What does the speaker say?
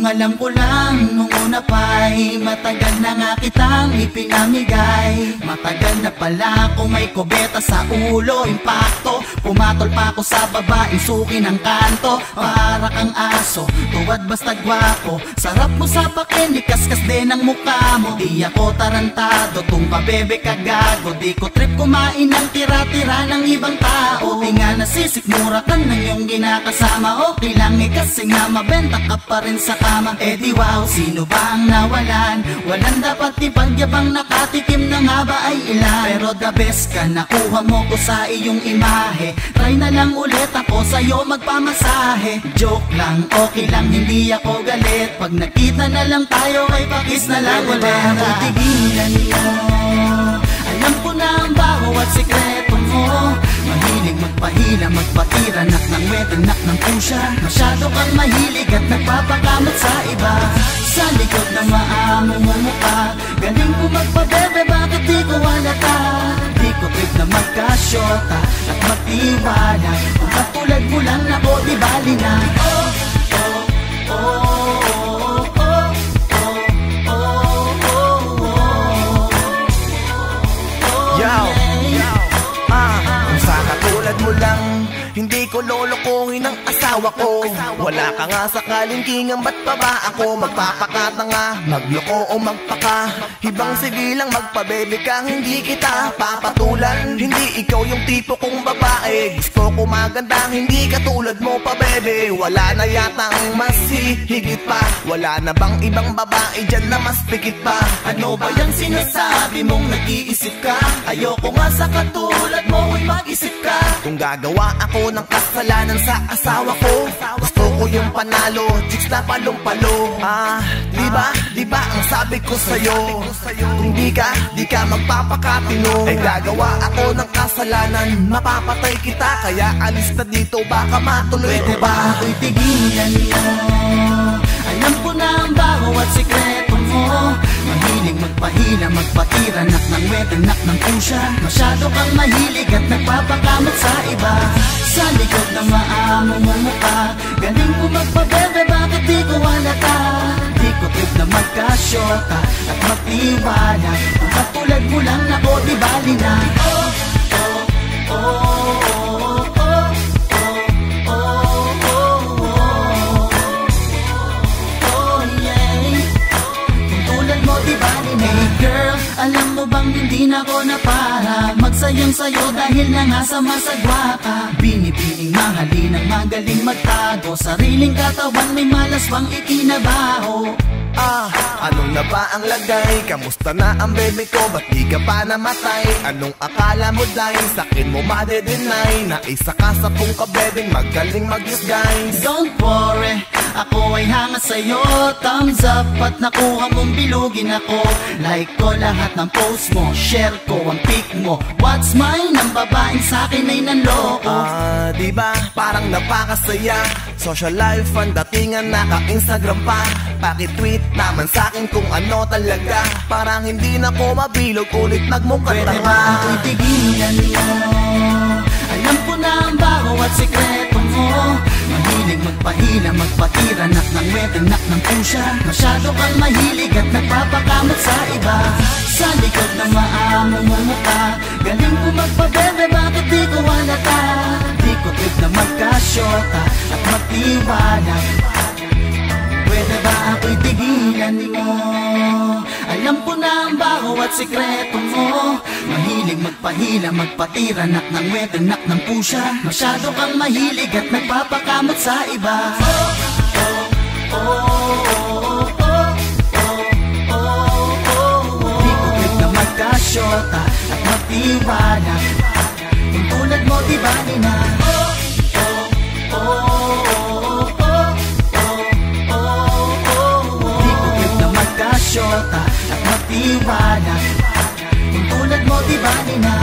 alam ko lang nung una pa'y matagal na nga kitang ipinamigay. Matagal na pala kung may kubeta sa ulo, impacto. Pumatol pa ako sa babaeng suki ng kanto. Para kang aso, tuwad basta gwapo. Sarap mo sa pakin, kaskas din ang mukha mo. Di ako tarantado, tung pabebe ka gago. Di ko trip kumain ng tira-tira ng ibang tao. Di nga nasisikmura ka ng iyong ginakasama. Okay lang kasi nga mabenta ka pa rin sa kama. Eh di wow, sino ba ang nawalan? Walang dapat ipagyabang, nakatikim na nga ba ay ilan? Pero the best ka, nakuha mo ko sa iyong imahe. Try na lang ulit ako sa'yo magpamasahe. Joke lang, okay lang, hindi ako galit. Pag nakita na lang tayo ay pakis na lang ulit. Ako tigilan mo, alam ko na ang bawat sikreto mo. Mahilig magpahila, magpatira, nak ng wet, nak ng pusya. Masyado kang mahilig at nagpapakamot sa iba. Sa likod ng maamo mo mukha, galing mo magpabebe, bakit di ko halata? Di ko trip na magkasyota at magtiwala. Kung katulad mo lang ako, di bali na. Oh, oh, oh. Hindi ko lolokohin ang asawa ko. Wala ka nga sa kalingkingan, ba't pa ba ako magpapakatanga? Magloko o magpaka, ibang sibilang magpabebe ka, hindi kita papatulan. Hindi ikaw yung tipo kong babae, gusto ko maganda, hindi katulad mo pa bebe. Wala na yatang mas higit pa, wala na bang ibang babae dyan na mas pikit pa? Ano ba yung sinasabi mong nag-iisip ka? Ayoko nga sa katulad mo ay mag-isip ka. Kung gagawa ako ng kasalanan sa asawa ko, gusto ko yung panalo, chicks na palong-palo. Di ba ang sabi ko sa'yo, kung di ka magpapakatino, ay gagawa ako ng kasalanan, mapapatay kita. Kaya alis na dito, baka matuloy ko ba? Ako'y tigilan mo, alam ko na ang bawat sikreto mo. Mahilig magpahila, magpatira, nak ng wet, nak ng pusya. Masyado kang mahilig at nagpapakamot sa iba. Sa likod ng maamo mo mukha, galing mo magpabebe, bakit di ko halata? Di ko trip na magkasyota at magtiwala. Kung katulad mo lang ako, di bali na. Oh, oh, oh, oh, oh, oh, oh, oh, oh, yeah. Kung tulad mo, di bali na. Hey girl, alam mo bang hindi na ako na para magsayang sayo dahil nangasama sa gwapa. Binibining mahalin ang magaling magtago, sariling katawan may malas bang ikinabaho. Anong na ba ang lagay? Kamusta na ang bebe ko? Ba't di ka pa namatay? Anong akala mo dahil sa'kin mo madedenay na isa ka sa pong kabebeng magaling mag-disguise? Don't worry, ako ay hanga sa'yo. Thumbs up at nakuha mong bilugin ako. Like ko lahat ng post mo, share ko ang pic mo. What's mine? Ang babaeng sa'kin ay nanloko. Diba? Parang napakasaya. Social life ang datingan, naka-Instagram pa. Paki-tweet naman sa'kin kung ano talaga. Parang hindi na ko mabilog, ulit nagmukhang tanga. Pwede ba ako'y tigilan mo? Alam ko na ang bawat sikreto mo. Mahilig magpahila, magpatira, nak ng wet, nak ng pusya. Masyado kang mahilig at nagpapakamot sa iba. Sa likod ng maamo mo mukha, galing mo magpabebe, bakit di ko halata? Di ko trip na magkasyota at magtiwala. Pwede ba ako'y tigilan mo? Alam ko na ang bawat sikreto mo. Mahilig magpahila, magpatira, nak ng wet, nak ng pusya. Masyado kang mahilig at nagpapakamot sa iba. Oh, oh, oh, oh, oh, oh, oh. Di ko trip na magkasyota at magtiwala. Kung tulad mo, di ba na? Oh, oh, oh. At magtiwala. Kung tulad mo, di ba na?